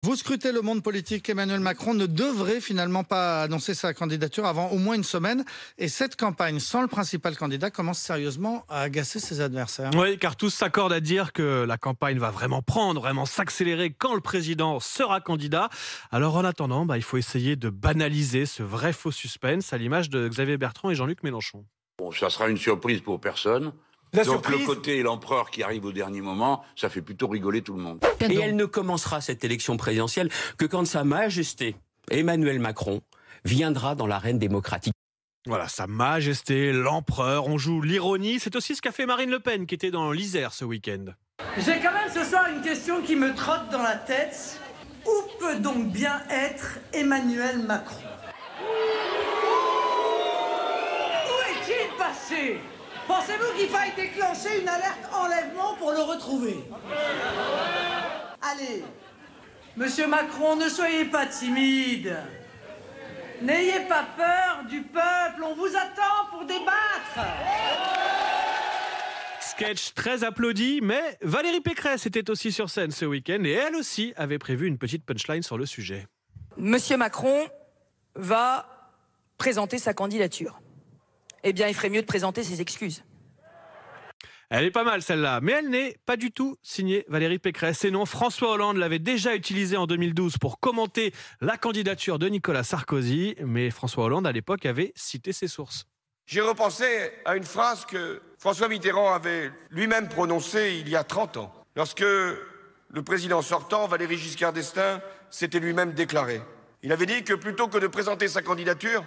Vous scrutez le monde politique. Emmanuel Macron ne devrait finalement pas annoncer sa candidature avant au moins une semaine. Et cette campagne, sans le principal candidat, commence sérieusement à agacer ses adversaires. Oui, car tous s'accordent à dire que la campagne va vraiment prendre, vraiment s'accélérer quand le président sera candidat. Alors en attendant, il faut essayer de banaliser ce vrai faux suspense à l'image de Xavier Bertrand et Jean-Luc Mélenchon. Bon, ça sera une surprise pour personne. Donc le côté l'empereur qui arrive au dernier moment, ça fait plutôt rigoler tout le monde. Et elle ne commencera cette élection présidentielle que quand Sa Majesté Emmanuel Macron viendra dans l'arène démocratique. Voilà, Sa Majesté, l'empereur, on joue l'ironie. C'est aussi ce qu'a fait Marine Le Pen qui était dans l'Isère ce week-end. J'ai quand même ce soir une question qui me trotte dans la tête. Où peut donc bien être Emmanuel Macron? Où est-il passé? Pensez-vous qu'il faille déclencher une alerte enlèvement pour le retrouver? Allez, Monsieur Macron, ne soyez pas timide. N'ayez pas peur du peuple, on vous attend pour débattre. Sketch très applaudi, mais Valérie Pécresse était aussi sur scène ce week-end et elle aussi avait prévu une petite punchline sur le sujet. Monsieur Macron va présenter sa candidature. Eh bien, il ferait mieux de présenter ses excuses. Elle est pas mal celle-là, mais elle n'est pas du tout signée Valérie Pécresse. Et non, François Hollande l'avait déjà utilisée en 2012 pour commenter la candidature de Nicolas Sarkozy, mais François Hollande à l'époque avait cité ses sources. J'ai repensé à une phrase que François Mitterrand avait lui-même prononcée il y a 30 ans, lorsque le président sortant, Valéry Giscard d'Estaing, s'était lui-même déclaré. Il avait dit que plutôt que de présenter sa candidature,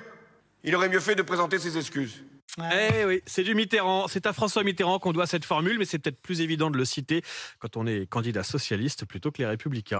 il aurait mieux fait de présenter ses excuses. Eh oui, c'est du Mitterrand. C'est à François Mitterrand qu'on doit cette formule, mais c'est peut-être plus évident de le citer quand on est candidat socialiste plutôt que les Républicains.